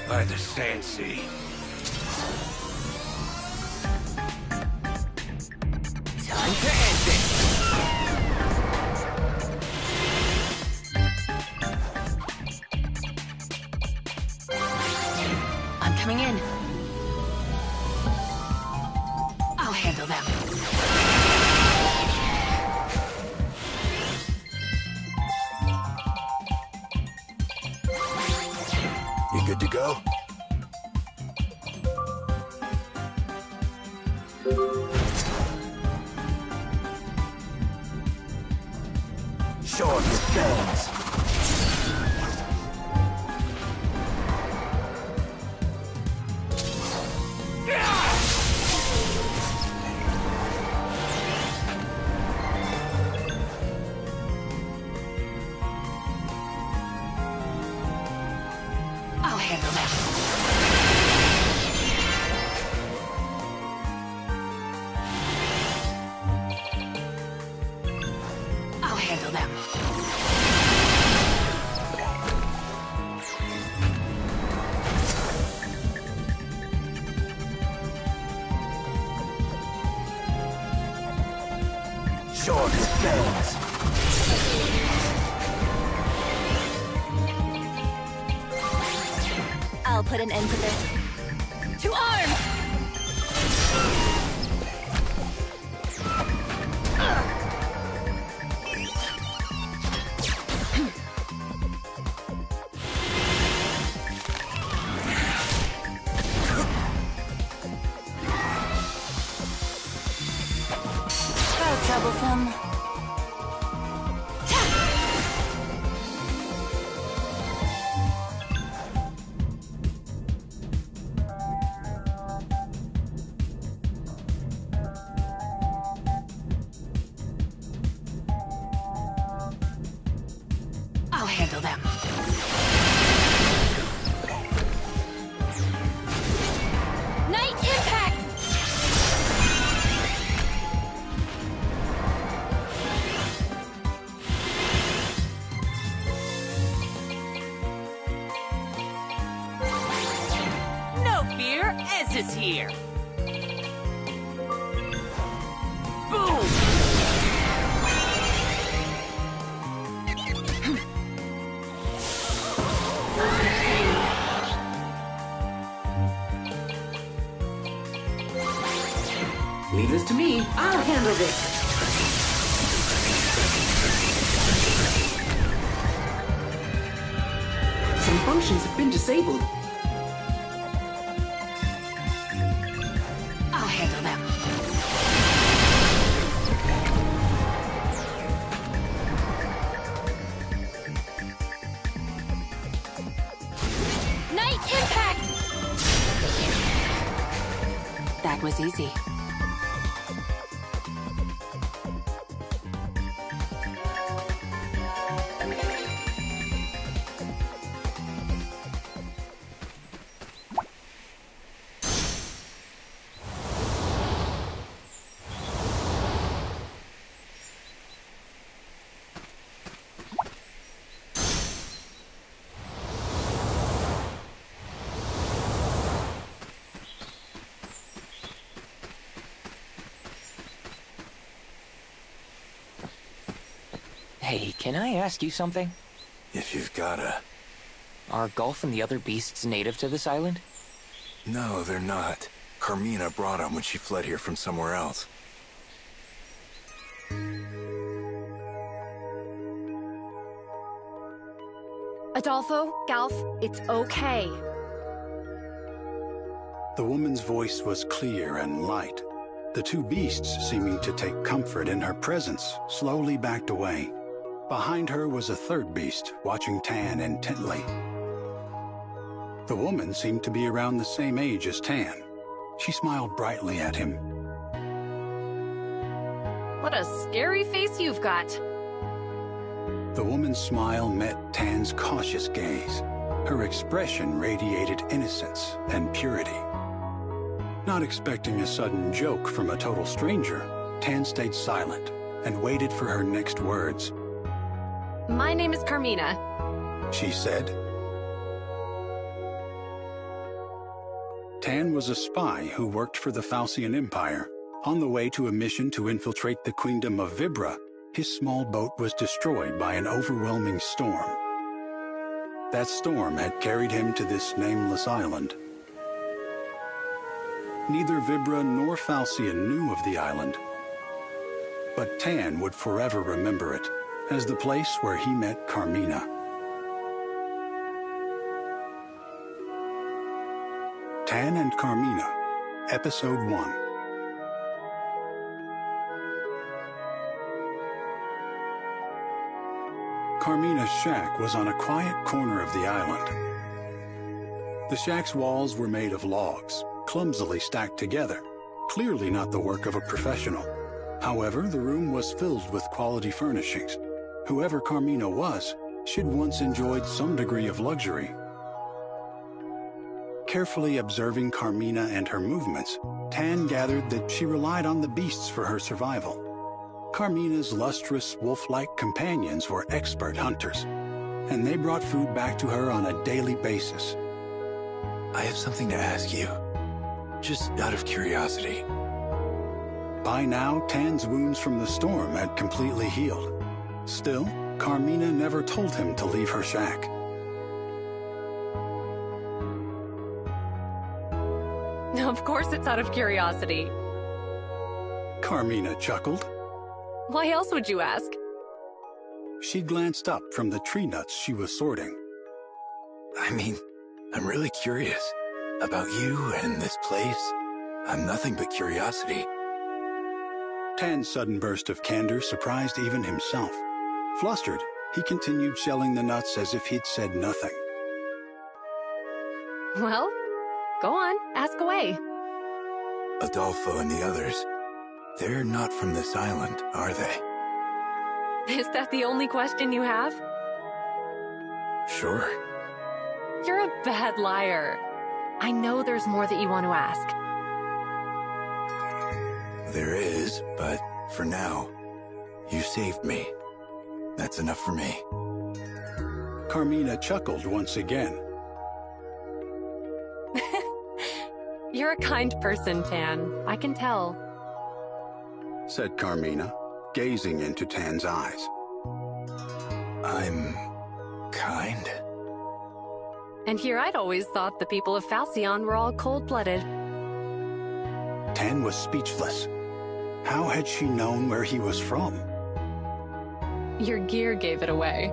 by the sand sea. Time to end this! I'm coming in. I'll handle them. You good to go? Show off your fangs. I'll handle them. I'll handle them. Show off your fangs. I'll put an end to this. To arms! How troublesome. I'll handle them. Night impact! No fear, Ez is here. Boom! Leave this to me. I'll handle this. Some functions have been disabled. I'll handle them. Night impact! That was easy. Hey, can I ask you something? If you've gotta. Are Gulf and the other beasts native to this island? No, they're not. Carmina brought them when she fled here from somewhere else. Adolfo, Galf, it's okay. The woman's voice was clear and light. The two beasts, seeming to take comfort in her presence, slowly backed away. Behind her was a third beast, watching Tan intently. The woman seemed to be around the same age as Tan. She smiled brightly at him. What a scary face you've got. The woman's smile met Tan's cautious gaze. Her expression radiated innocence and purity. Not expecting a sudden joke from a total stranger, Tan stayed silent and waited for her next words. My name is Carmina. She said. Tan was a spy who worked for the Falsian Empire. On the way to a mission to infiltrate the Queendom of Vibra, his small boat was destroyed by an overwhelming storm. That storm had carried him to this nameless island. Neither Vibra nor Falsian knew of the island, but Tan would forever remember it as the place where he met Carmina. Tan and Carmina, Episode 1. Carmina's shack was on a quiet corner of the island. The shack's walls were made of logs, clumsily stacked together, clearly not the work of a professional. However, the room was filled with quality furnishings. Whoever Carmina was, she'd once enjoyed some degree of luxury. Carefully observing Carmina and her movements, Tan gathered that she relied on the beasts for her survival. Carmina's lustrous, wolf-like companions were expert hunters, and they brought food back to her on a daily basis. I have something to ask you, just out of curiosity. By now, Tan's wounds from the storm had completely healed. Still, Carmina never told him to leave her shack. Of course it's out of curiosity. Carmina chuckled. Why else would you ask? She glanced up from the tree nuts she was sorting. I mean, I'm really curious about you and this place. I'm nothing but curiosity. Tan's sudden burst of candor surprised even himself. Flustered, he continued shelling the nuts as if he'd said nothing. Well, go on, ask away. Adolfo and the others, they're not from this island, are they? Is that the only question you have? Sure. You're a bad liar. I know there's more that you want to ask. There is, but for now, you saved me. That's enough for me. Carmina chuckled once again. You're a kind person, Tan. I can tell. Said Carmina, gazing into Tan's eyes. I'm kind? And here I'd always thought the people of Falcion were all cold-blooded. Tan was speechless. How had she known where he was from? Your gear gave it away.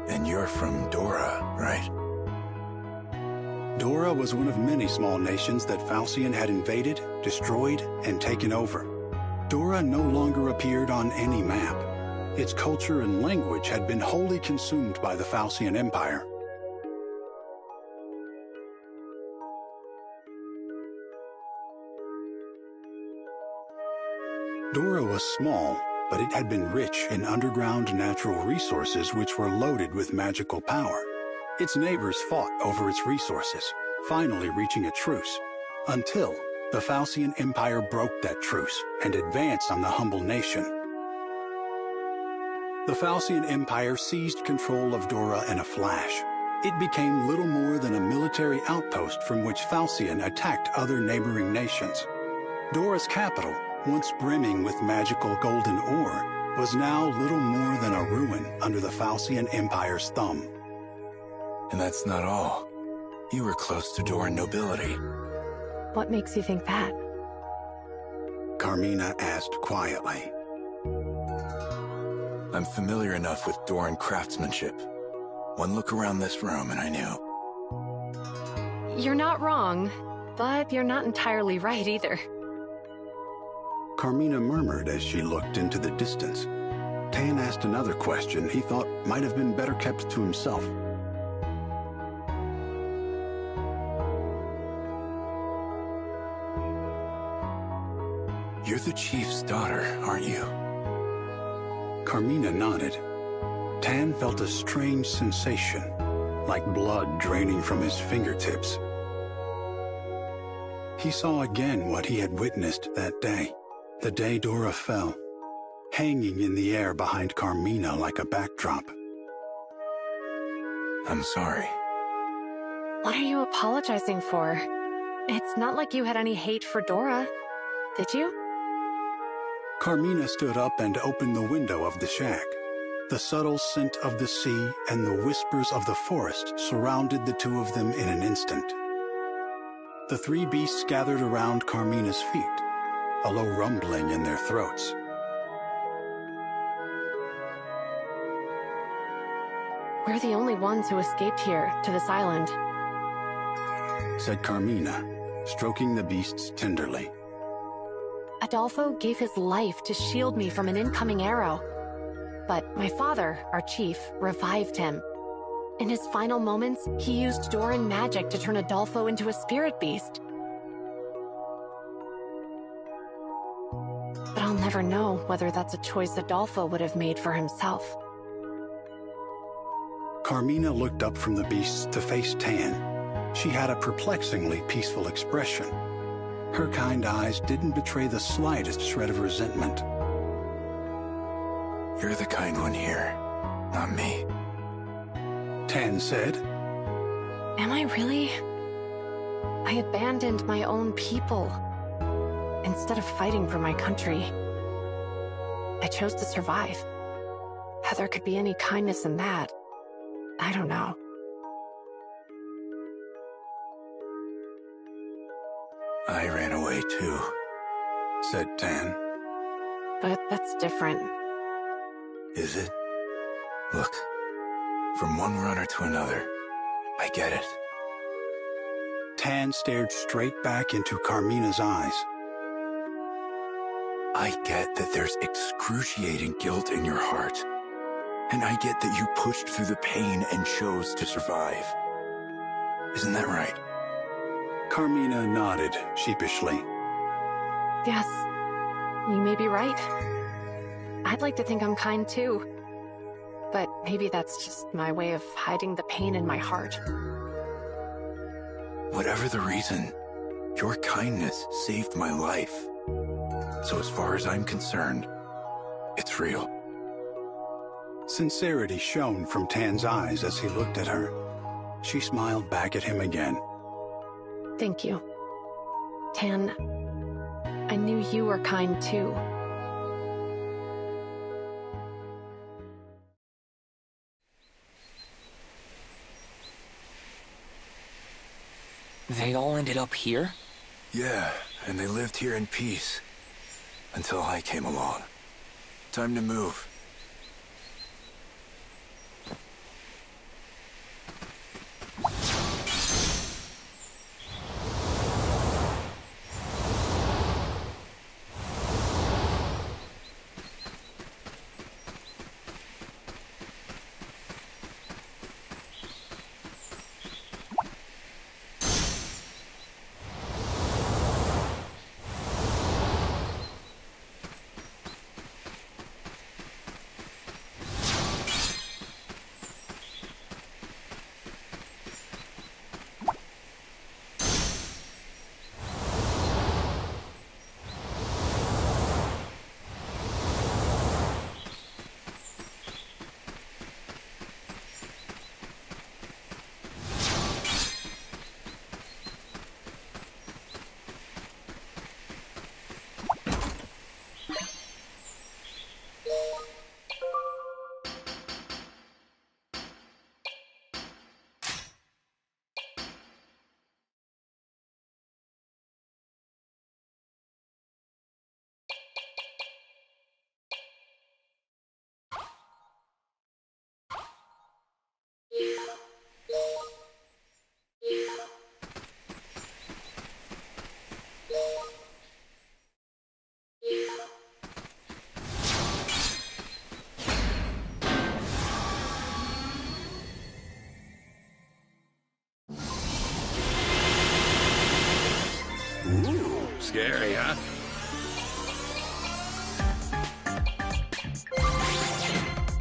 And you're from Dora, right? Dora was one of many small nations that Falcion had invaded, destroyed, and taken over. Dora no longer appeared on any map. Its culture and language had been wholly consumed by the Falcian Empire. Dora was small, but it had been rich in underground natural resources which were loaded with magical power. Its neighbors fought over its resources, finally reaching a truce, until the Falcian Empire broke that truce and advanced on the humble nation. The Falcian Empire seized control of Dora in a flash. It became little more than a military outpost from which Falcion attacked other neighboring nations. Dora's capital, once brimming with magical golden ore, was now little more than a ruin under the Falcian Empire's thumb. And that's not all. You were close to Doran nobility. What makes you think that? Carmina asked quietly. I'm familiar enough with Doran craftsmanship. One look around this room and I knew. You're not wrong, but you're not entirely right either. Carmina murmured as she looked into the distance. Tan asked another question he thought might have been better kept to himself. You're the chief's daughter, aren't you? Carmina nodded. Tan felt a strange sensation, like blood draining from his fingertips. He saw again what he had witnessed that day, the day Dora fell, hanging in the air behind Carmina like a backdrop. I'm sorry. What are you apologizing for? It's not like you had any hate for Dora, did you? Carmina stood up and opened the window of the shack. The subtle scent of the sea and the whispers of the forest surrounded the two of them in an instant. The three beasts gathered around Carmina's feet, a low rumbling in their throats. We're the only ones who escaped here, to this island. Said Carmina, stroking the beasts tenderly. Adolfo gave his life to shield me from an incoming arrow. But my father, our chief, revived him. In his final moments, he used Doran magic to turn Adolfo into a spirit beast. But I'll never know whether that's a choice Adolfo would have made for himself. Carmina looked up from the beasts to face Tan. She had a perplexingly peaceful expression. Her kind eyes didn't betray the slightest shred of resentment. You're the kind one here, not me. Tan said. Am I really? I abandoned my own people. Instead of fighting for my country, I chose to survive. How there could be any kindness in that, I don't know. I ran away too, Said Tan. But that's different. is it? Look, from one runner to another, I get it. Tan stared straight back into Carmina's eyes. I get that there's excruciating guilt in your heart. And I get that you pushed through the pain and chose to survive. Isn't that right? Carmina nodded sheepishly. Yes, you may be right. I'd like to think I'm kind too. But maybe that's just my way of hiding the pain in my heart. Whatever the reason, your kindness saved my life. So as far as I'm concerned, it's real. Sincerity shone from Tan's eyes as he looked at her. She smiled back at him again. Thank you. Tan, I knew you were kind too. They all ended up here? Yeah, and they lived here in peace. Until I came along. Time to move. Ooh, scary, huh?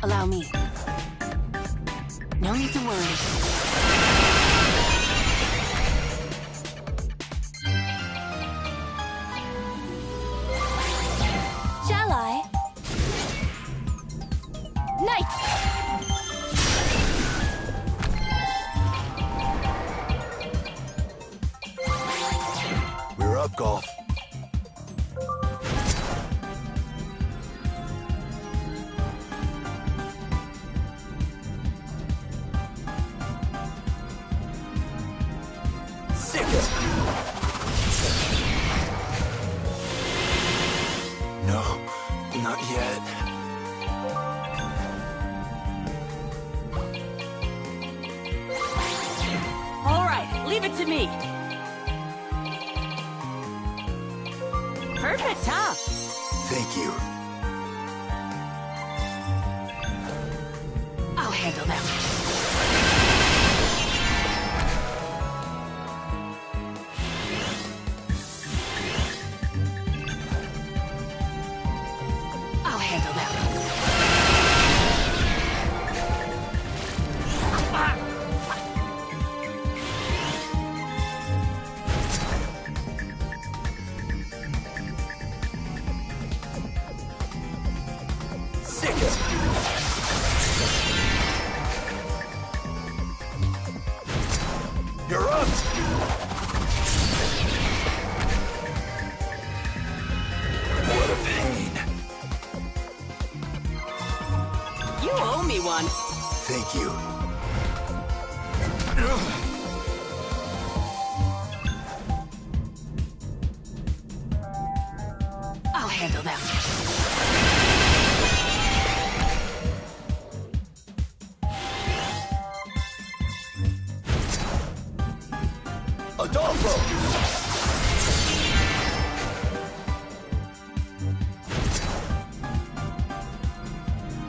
Allow me. No need to worry. Shall I? Night! up, Golf. Sick it! No, not yet. All right, leave it to me. Perfect, huh? Thank you. I'll handle them. I'll handle them. Sick it! You're up! What a pain. You owe me one. Thank you. I'll handle them. Adolfo!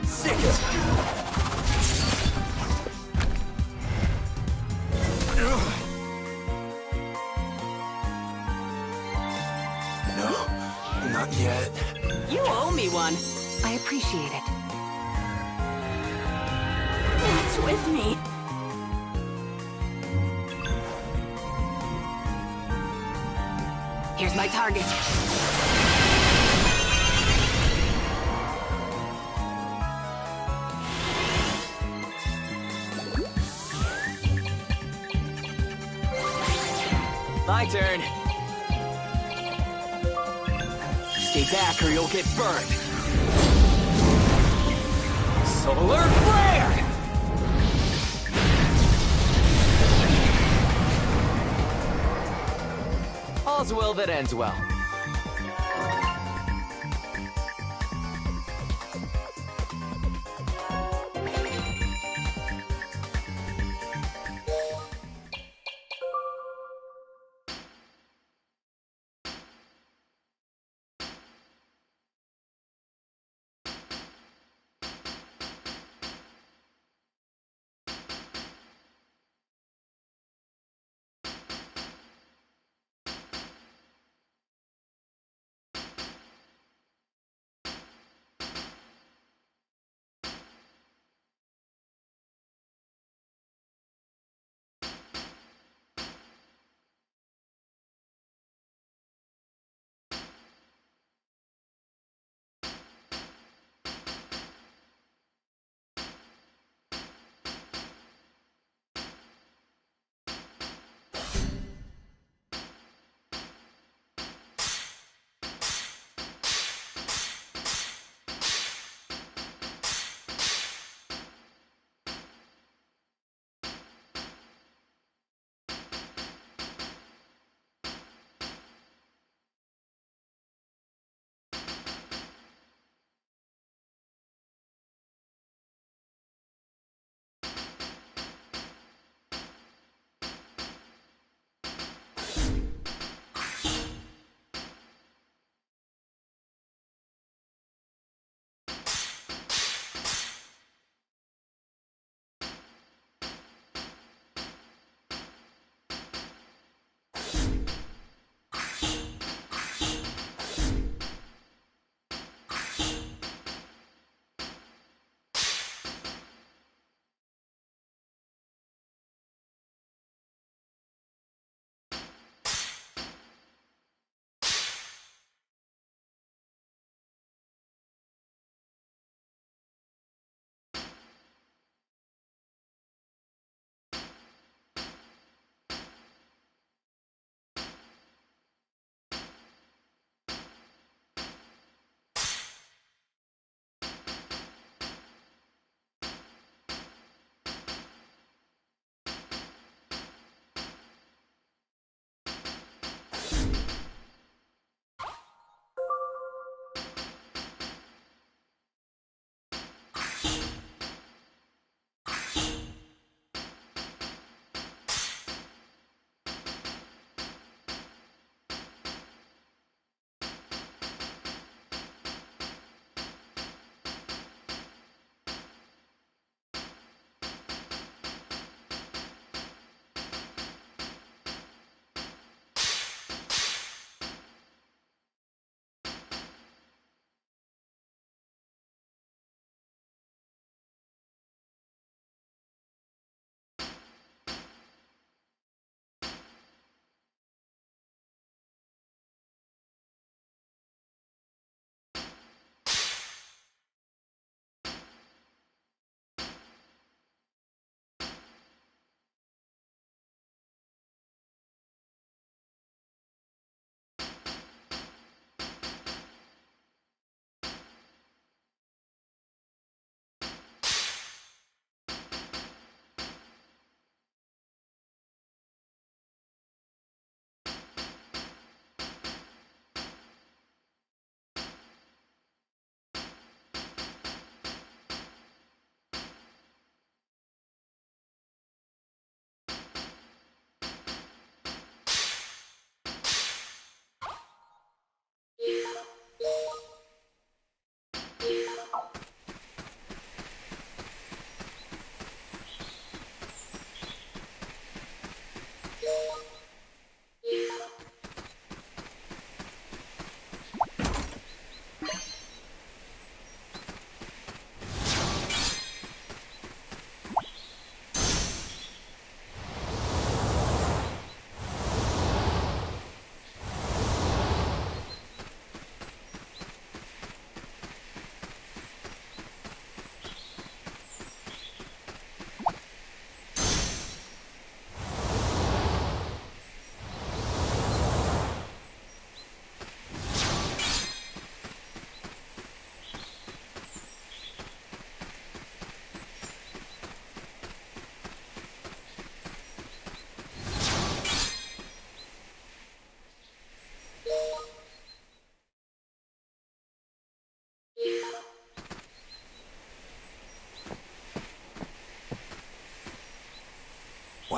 Sick it! No, not yet. You owe me one. I appreciate it. It's with me. Here's my target. My turn. Stay back or you'll get burned. Solar flare! All's well that ends well.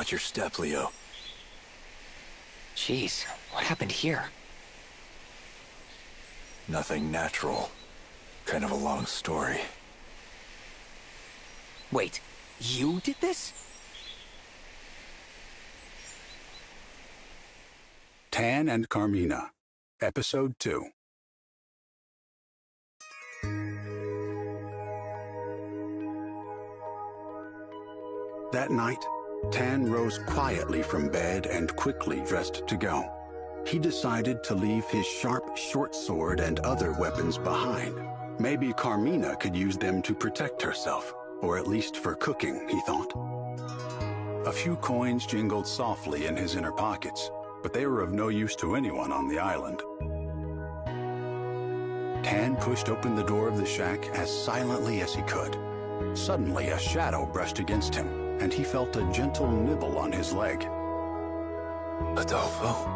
Watch your step, Leo. Jeez, what happened here? Nothing natural. Kind of a long story. Wait, you did this? Tan and Carmina, Episode 2. That night, Tan rose quietly from bed and quickly dressed to go. He decided to leave his sharp short sword and other weapons behind. Maybe Carmina could use them to protect herself, or at least for cooking, he thought. A few coins jingled softly in his inner pockets, but they were of no use to anyone on the island. Tan pushed open the door of the shack as silently as he could. Suddenly, a shadow brushed against him, and he felt a gentle nibble on his leg. Adolfo?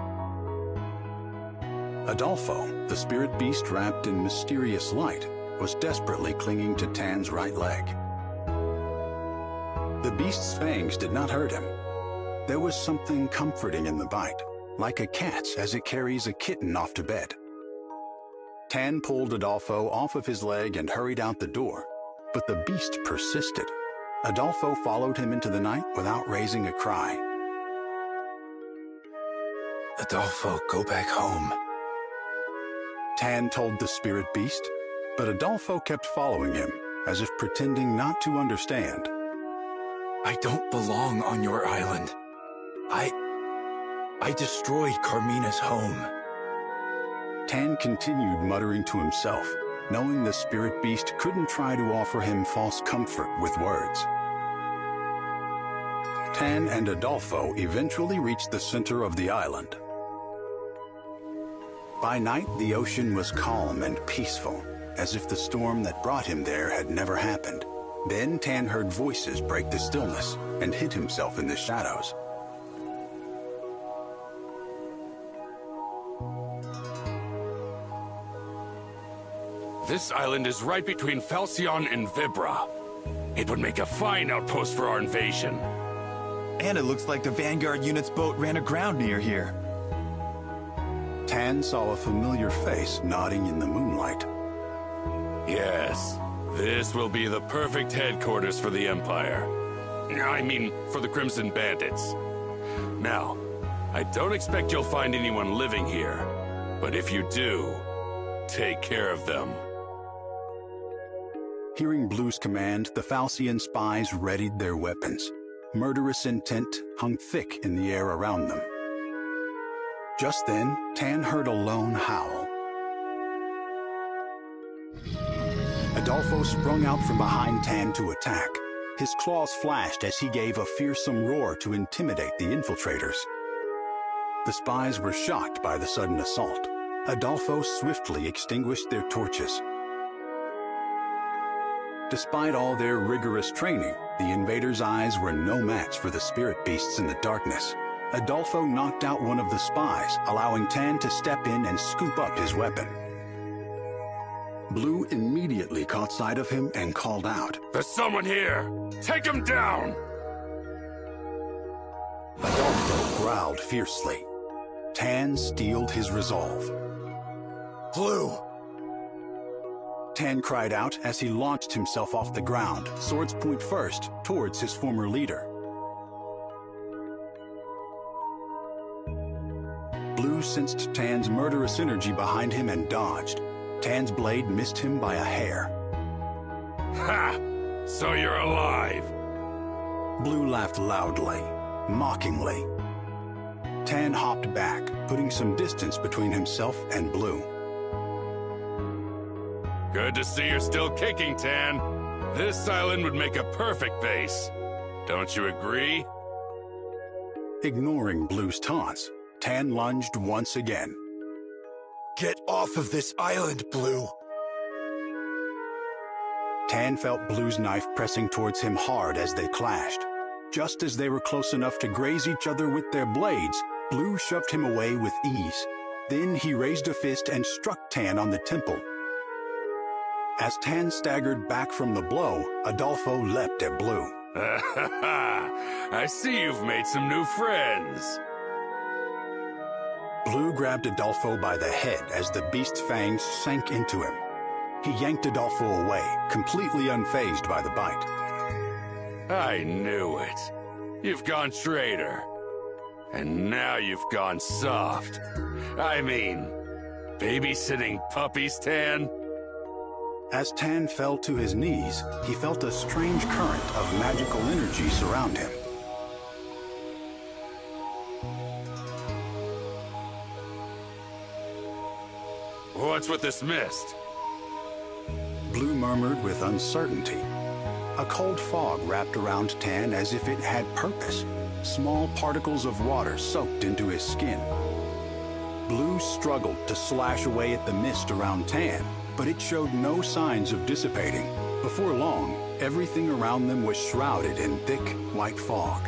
Adolfo, the spirit beast wrapped in mysterious light, was desperately clinging to Tan's right leg. The beast's fangs did not hurt him. There was something comforting in the bite, like a cat's as it carries a kitten off to bed. Tan pulled Adolfo off of his leg and hurried out the door, but the beast persisted. Adolfo followed him into the night without raising a cry. Adolfo, go back home. Tan told the spirit beast, but Adolfo kept following him, as if pretending not to understand. I don't belong on your island. I destroyed Carmina's home. Tan continued muttering to himself, knowing the spirit beast couldn't try to offer him false comfort with words. Tan and Adolfo eventually reached the center of the island. By night, the ocean was calm and peaceful, as if the storm that brought him there had never happened. Then Tan heard voices break the stillness and hid himself in the shadows. This island is right between Falcion and Vibra. It would make a fine outpost for our invasion. And it looks like the Vanguard unit's boat ran aground near here. Tan saw a familiar face nodding in the moonlight. Yes, this will be the perfect headquarters for the Empire. I mean, for the Crimson Bandits. Now, I don't expect you'll find anyone living here, but if you do, take care of them. Hearing Blue's command, the Falcian spies readied their weapons. Murderous intent hung thick in the air around them. Just then, Tan heard a lone howl. Adolfo sprung out from behind Tan to attack. His claws flashed as he gave a fearsome roar to intimidate the infiltrators. The spies were shocked by the sudden assault. Adolfo swiftly extinguished their torches. Despite all their rigorous training, the invaders' eyes were no match for the spirit beasts in the darkness. Adolfo knocked out one of the spies, allowing Tan to step in and scoop up his weapon. Blue immediately caught sight of him and called out, "There's someone here! Take him down!" Adolfo growled fiercely. Tan steeled his resolve. Blue! Tan cried out as he launched himself off the ground, swords point first, towards his former leader. Blue sensed Tan's murderous energy behind him and dodged. Tan's blade missed him by a hair. Ha! So you're alive! Blue laughed loudly, mockingly. Tan hopped back, putting some distance between himself and Blue. Good to see you're still kicking, Tan. This island would make a perfect base. Don't you agree? Ignoring Blue's taunts, Tan lunged once again. Get off of this island, Blue! Tan felt Blue's knife pressing towards him hard as they clashed. Just as they were close enough to graze each other with their blades, Blue shoved him away with ease. Then he raised a fist and struck Tan on the temple. As Tan staggered back from the blow, Adolfo leapt at Blue. I see you've made some new friends. Blue grabbed Adolfo by the head as the beast's fangs sank into him. He yanked Adolfo away, completely unfazed by the bite. I knew it. You've gone traitor. And now you've gone soft. I mean, babysitting puppies, Tan? As Tan fell to his knees, he felt a strange current of magical energy surround him. What's with this mist? Blue murmured with uncertainty. A cold fog wrapped around Tan as if it had purpose. Small particles of water soaked into his skin. Blue struggled to slash away at the mist around Tan, but it showed no signs of dissipating. Before long, everything around them was shrouded in thick, white fog.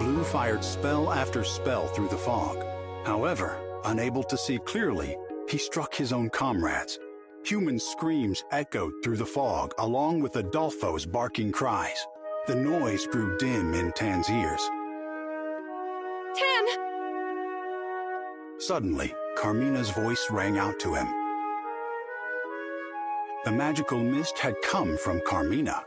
Blue fired spell after spell through the fog. However, unable to see clearly, he struck his own comrades. Human screams echoed through the fog, along with Adolfo's barking cries. The noise grew dim in Tan's ears. Tan! Suddenly, Carmina's voice rang out to him. The magical mist had come from Carmina.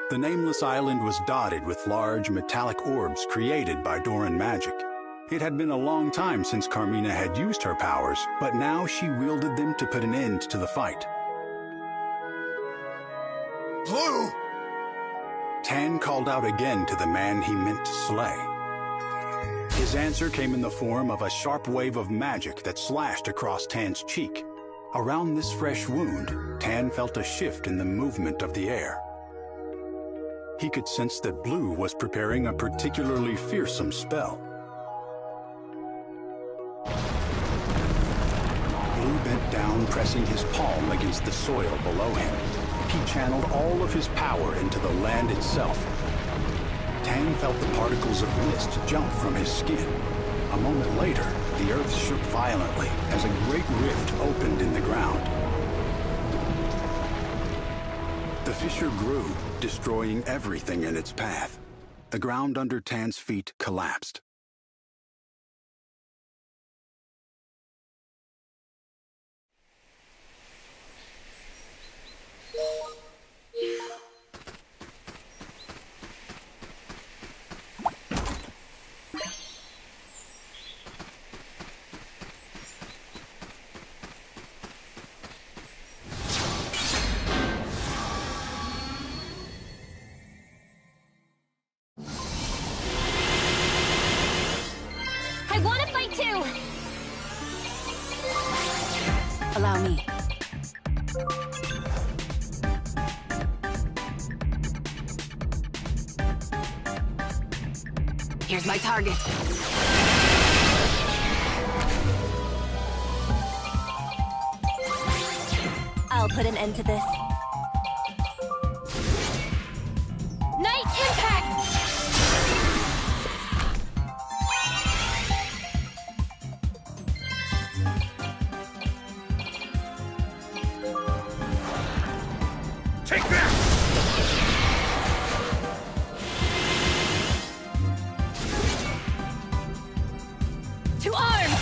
The nameless island was dotted with large metallic orbs created by Doran magic. It had been a long time since Carmina had used her powers, but now she wielded them to put an end to the fight. Blue! Tan called out again to the man he meant to slay. His answer came in the form of a sharp wave of magic that slashed across Tan's cheek. Around this fresh wound, Tan felt a shift in the movement of the air. He could sense that Blue was preparing a particularly fearsome spell. Blue bent down, pressing his palm against the soil below him. He channeled all of his power into the land itself. Tan felt the particles of mist jump from his skin. A moment later, the earth shook violently as a great rift opened in the ground. The fissure grew, destroying everything in its path. The ground under Tan's feet collapsed. I want to fight too! Allow me. Here's my target. I'll put an end to this. Night impact! Take that! To arms!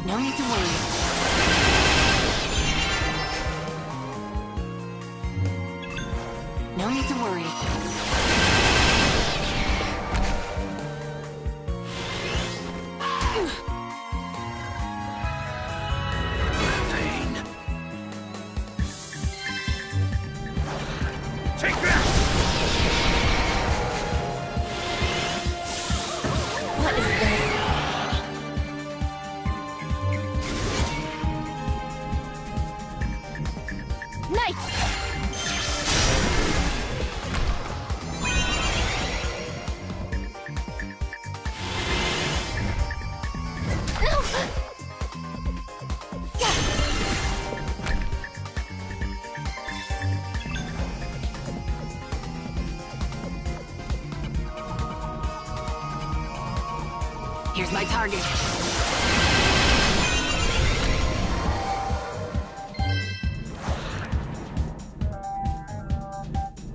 No need to worry. No need to worry. Take that! What is this? Night! Here's my target.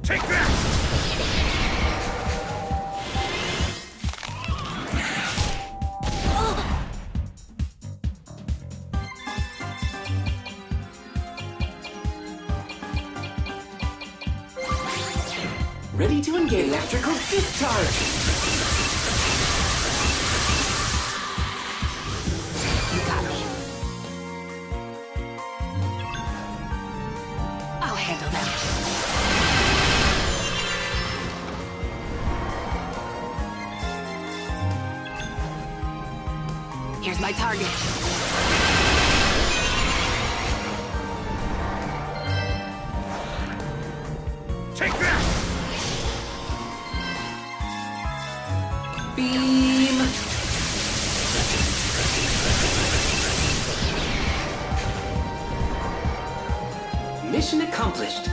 Take that! Ready to engage electrical discharge. You got me. I'll handle them. Here's my target. Take that! Beam. Mission accomplished.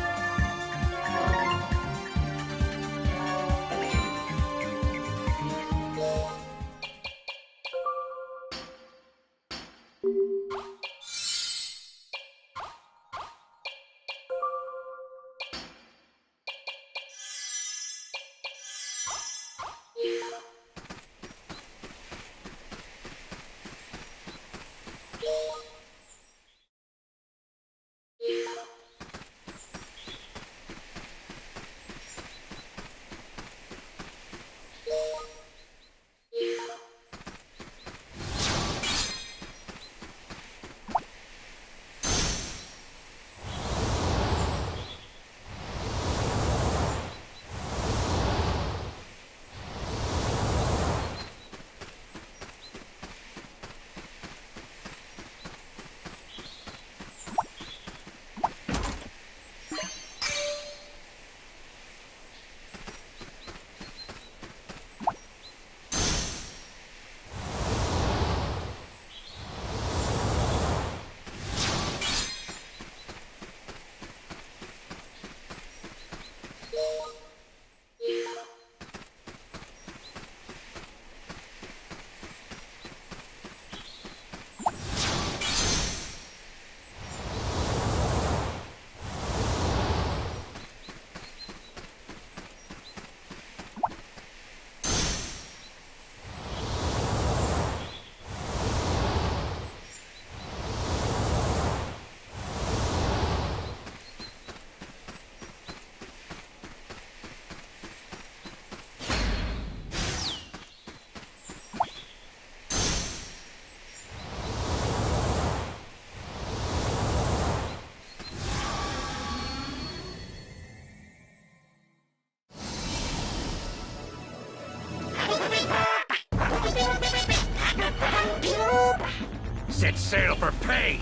Set sail for pay!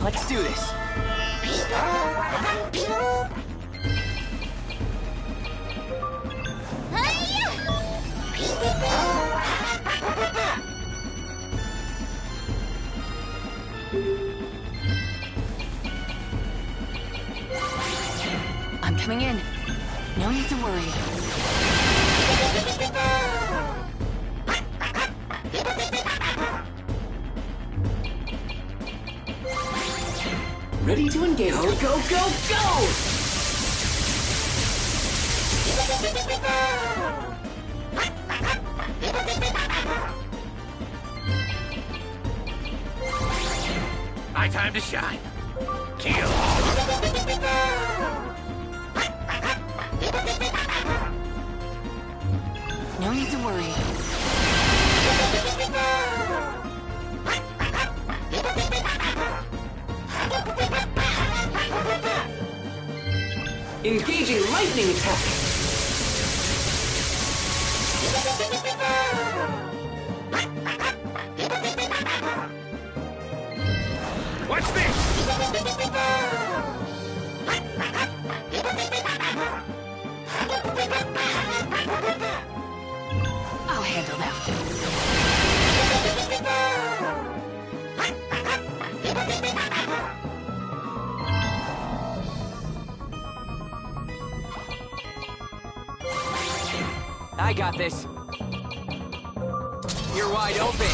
Let's do this. I'm coming in. No need to worry. Ready to engage. Go, go, go, go! My time to shine. Kill all of them. No need to worry. Engaging lightning attack. What's this? I'll handle them. I got this. wide open.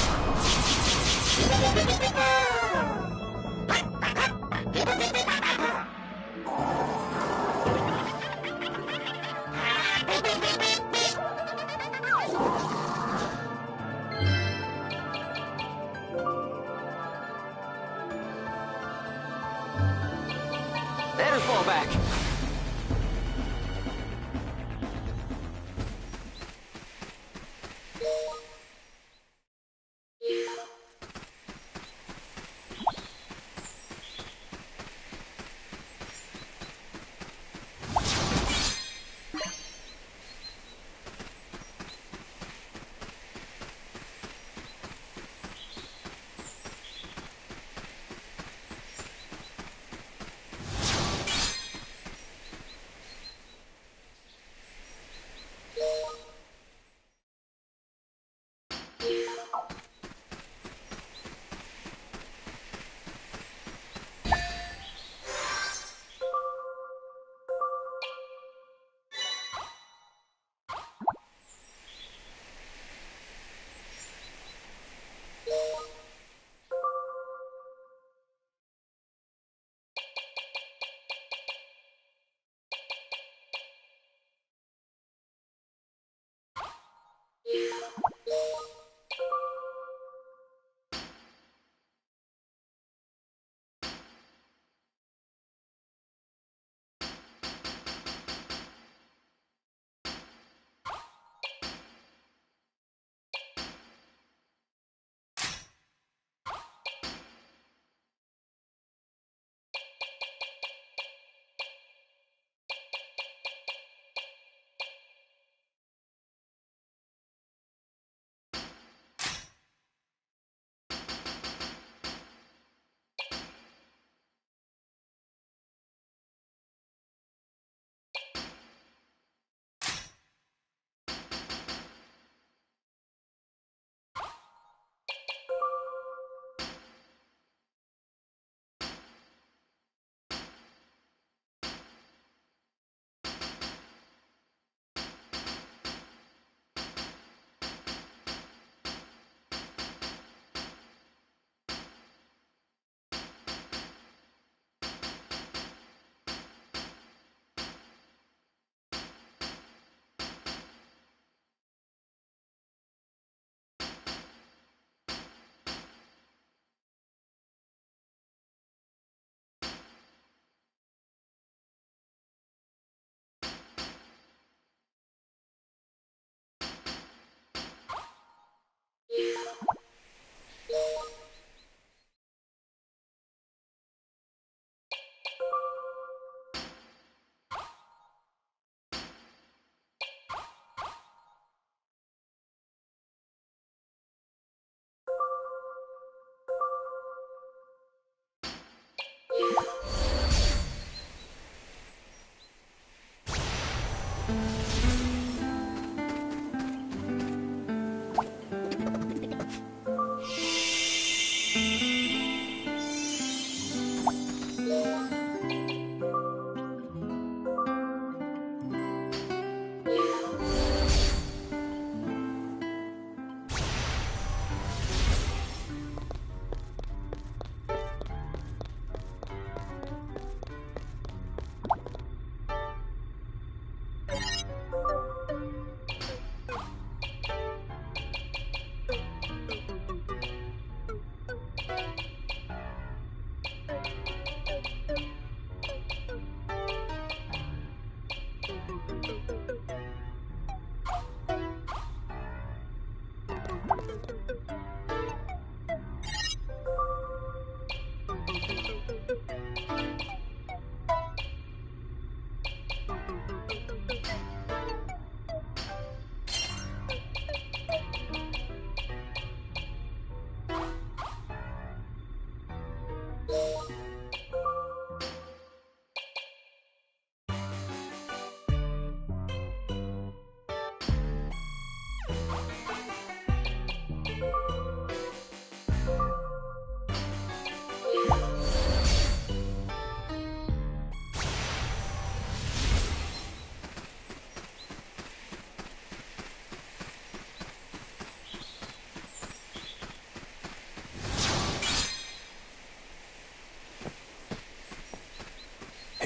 Let her fall back.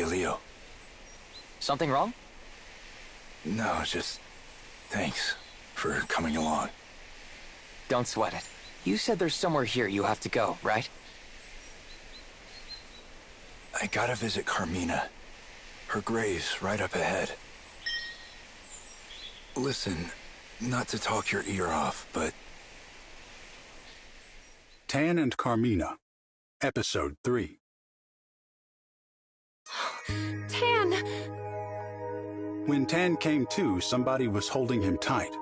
Leo. Something wrong? No, just thanks for coming along. Don't sweat it. You said there's somewhere here you have to go, right? I gotta visit Carmina. Her grave's right up ahead. Listen, not to talk your ear off, but... Tan and Carmina, Episode 3. Tan! When Tan came to, somebody was holding him tight.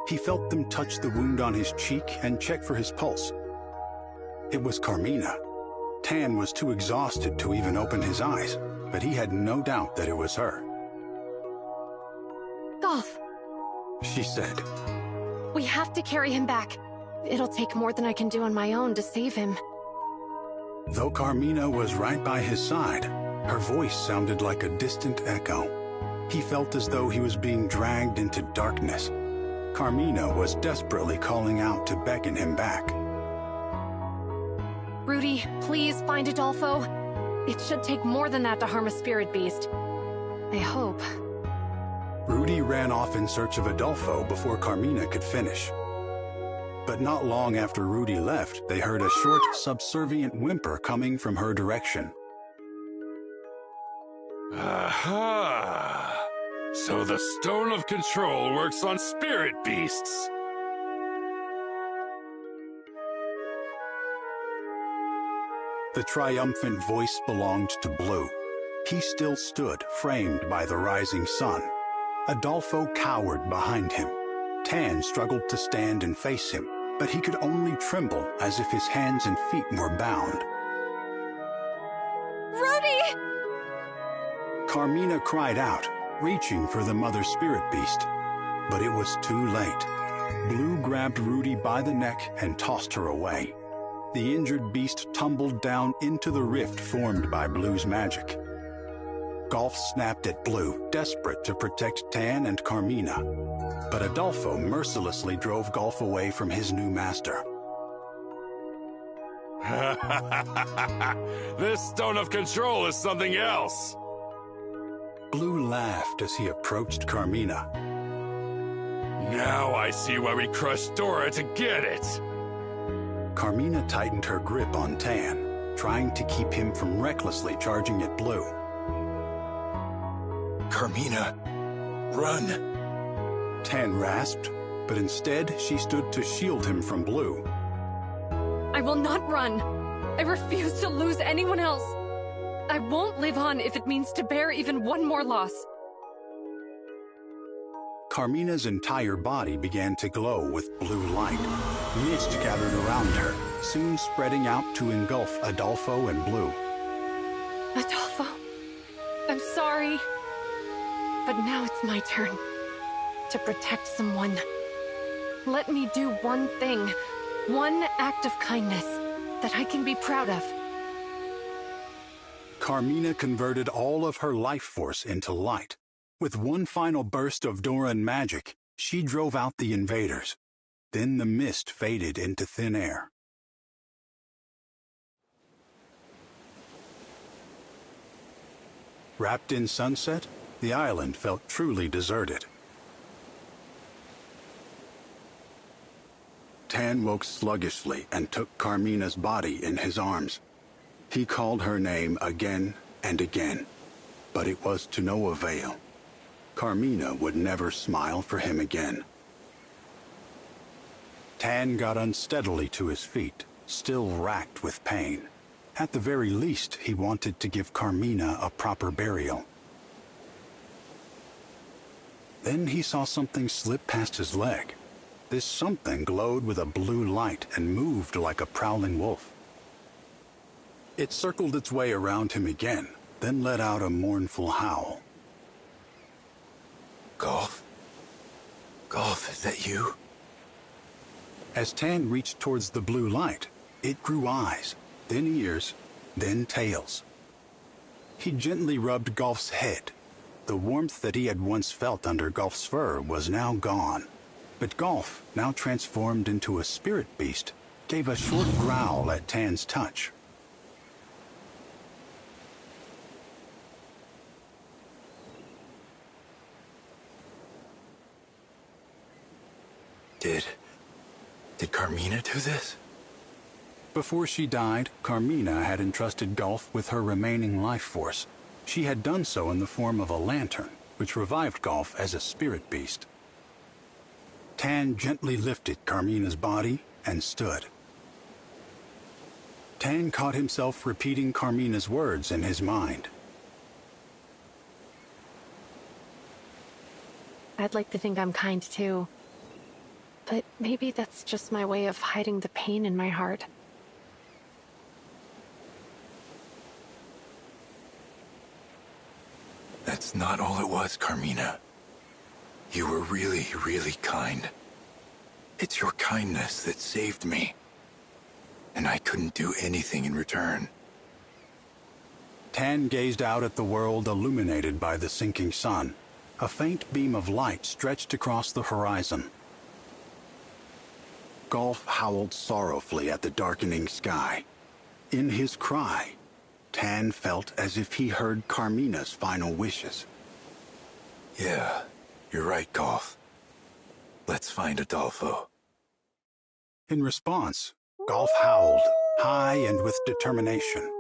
He felt them touch the wound on his cheek and check for his pulse. It was Carmina. Tan was too exhausted to even open his eyes, but he had no doubt that it was her. Golf, She said, we have to carry him back. It'll take more than I can do on my own to save him. Though Carmina was right by his side, her voice sounded like a distant echo. He felt as though he was being dragged into darkness. Carmina was desperately calling out to beckon him back. Rudy, please find Adolfo. It should take more than that to harm a spirit beast. I hope. Rudy ran off in search of Adolfo before Carmina could finish. But not long after Rudy left, they heard a short, subservient whimper coming from her direction. Aha! So the Stone of Control works on spirit beasts. The triumphant voice belonged to Blue. He still stood, framed by the rising sun. Adolfo cowered behind him. Tan struggled to stand and face him, but he could only tremble as if his hands and feet were bound. Rudy! Carmina cried out, reaching for the mother spirit beast. But it was too late. Blue grabbed Rudy by the neck and tossed her away. The injured beast tumbled down into the rift formed by Blue's magic. Golf snapped at Blue, desperate to protect Tan and Carmina. But Adolfo mercilessly drove Golf away from his new master. This Stone of Control is something else. Blue laughed as he approached Carmina. Now I see why we crushed Dora to get it. Carmina tightened her grip on Tan, trying to keep him from recklessly charging at Blue. Carmina, run! Tan rasped, but instead she stood to shield him from Blue. I will not run. I refuse to lose anyone else. I won't live on if it means to bear even one more loss. Carmina's entire body began to glow with blue light. Mist gathered around her, soon spreading out to engulf Adolfo and Blue. Adolfo, I'm sorry. But now it's my turn to protect someone. Let me do one thing, one act of kindness that I can be proud of. Carmina converted all of her life force into light. With one final burst of Doran magic, she drove out the invaders. Then the mist faded into thin air. Wrapped in sunset, the island felt truly deserted. Tan woke sluggishly and took Carmina's body in his arms. He called her name again and again, but it was to no avail. Carmina would never smile for him again. Tan got unsteadily to his feet, still racked with pain. At the very least, he wanted to give Carmina a proper burial. Then he saw something slip past his leg. This something glowed with a blue light and moved like a prowling wolf. It circled its way around him again, then let out a mournful howl. Golf? Golf, is that you? As Tan reached towards the blue light, it grew eyes, then ears, then tails. He gently rubbed Golf's head. The warmth that he had once felt under Golf's fur was now gone. But Golf, now transformed into a spirit beast, gave a short growl at Tan's touch. Did Carmina do this? Before she died, Carmina had entrusted Golf with her remaining life force. She had done so in the form of a lantern, which revived Golf as a spirit beast. Tan gently lifted Carmina's body and stood. Tan caught himself repeating Carmina's words in his mind. I'd like to think I'm kind too. But maybe that's just my way of hiding the pain in my heart. That's not all it was, Carmina. You were really, really kind. It's your kindness that saved me. And I couldn't do anything in return. Tan gazed out at the world illuminated by the sinking sun. A faint beam of light stretched across the horizon. Golf howled sorrowfully at the darkening sky. In his cry, Tan felt as if he heard Carmina's final wishes. Yeah, you're right, Golf. Let's find Adolfo. In response, Golf howled, high and with determination.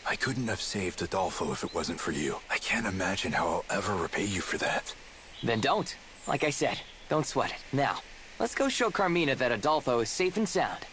I couldn't have saved Adolfo if it wasn't for you. I can't imagine how I'll ever repay you for that. Then don't. Like I said, don't sweat it. Now, let's go show Carmina that Adolfo is safe and sound.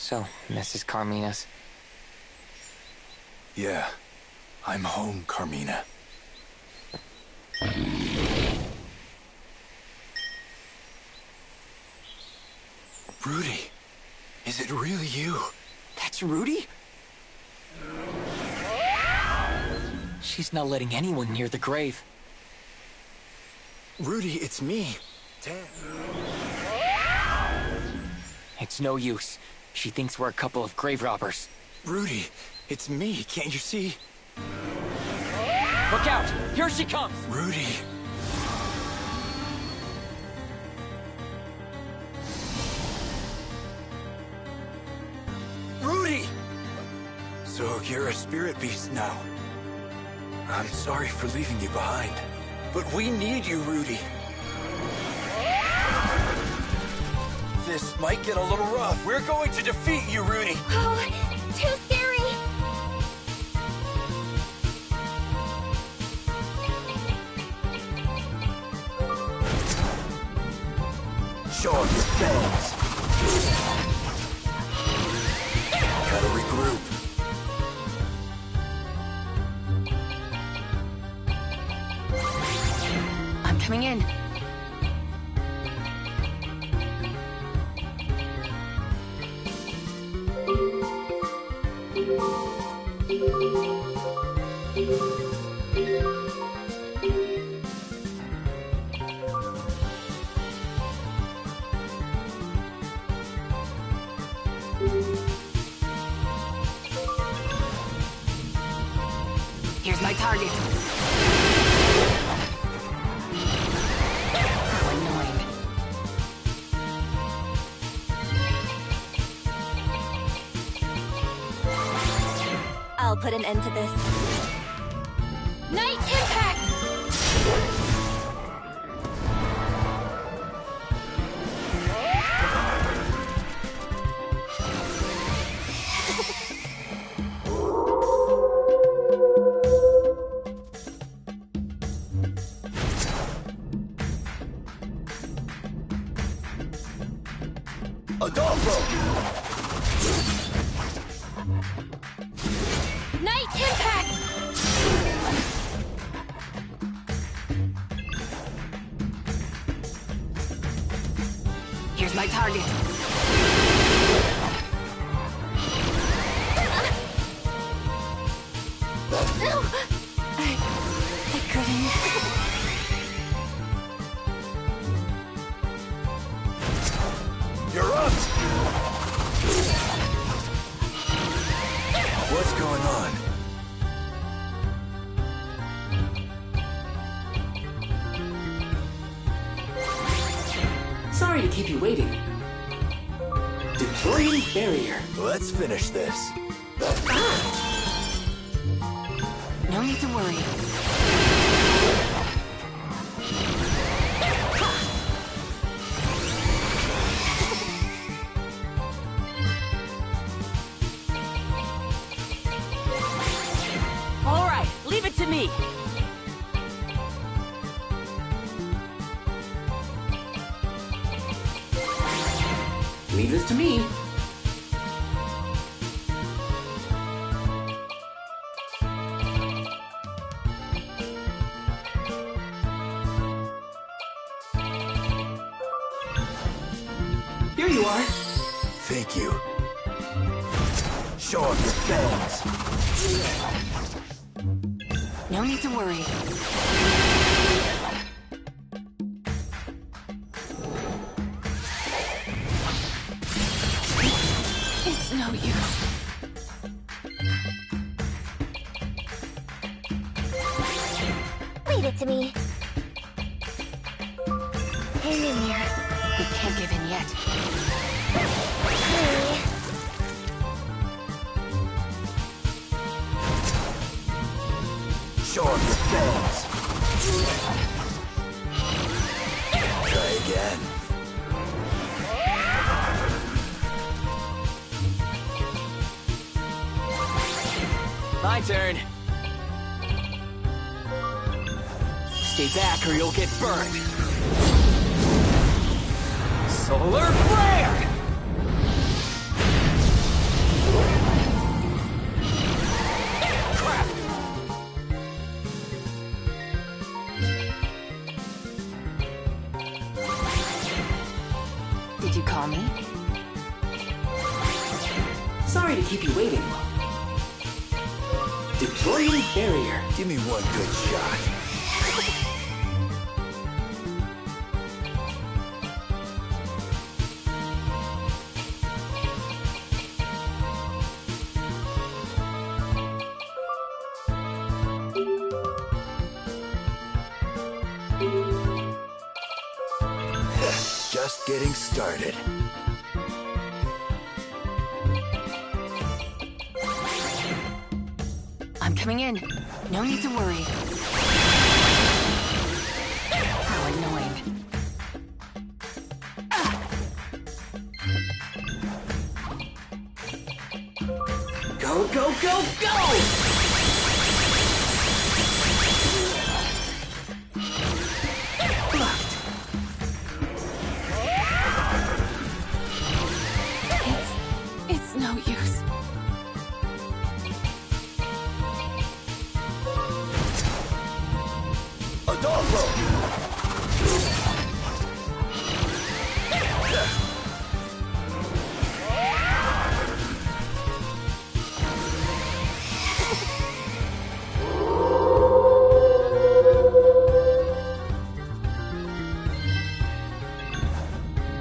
So, Mrs. Carmina's. Yeah, I'm home, Carmina. Rudy, is it really you? That's Rudy? She's not letting anyone near the grave. Rudy, it's me. Tan. It's no use. She thinks we're a couple of grave robbers. Rudy, it's me. Can't you see? Look out! Here she comes! Rudy. Rudy! So you're a spirit beast now. I'm sorry for leaving you behind. But we need you, Rudy. This might get a little rough. We're going to defeat you, Rudy. Oh, too scary. Show up your fangs. Gotta regroup. I'm coming in. Here's my target. How annoying. I'll put an end to this. Night impact! Adolfo! Night impact! my target. No! I couldn't. You're up! What's going on? Sorry to keep you waiting. Deploying barrier. Let's finish this. No need to worry. All right, leave it to me. Leave this to me. Here you are. Thank you. Show off your fangs. No need to worry. It's no use. Leave it to me. Hang in there. We can't give in yet. Hey. Show off your fangs. Try again. My turn. Stay back or you'll get burned. Solar flare! Crap! Did you call me? Sorry to keep you waiting. Deploying barrier. Give me one good shot. Just getting started. I'm coming in. No need to worry. How annoying. Go, go, go, go! It's no use. Adolfo!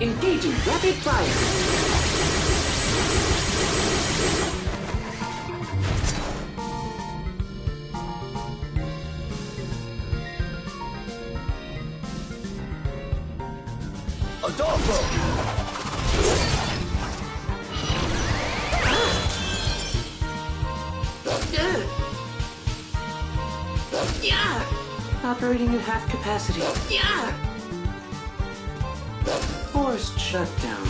Engaging rapid fire. Yeah! Operating at half capacity. Yeah! Forced shutdown.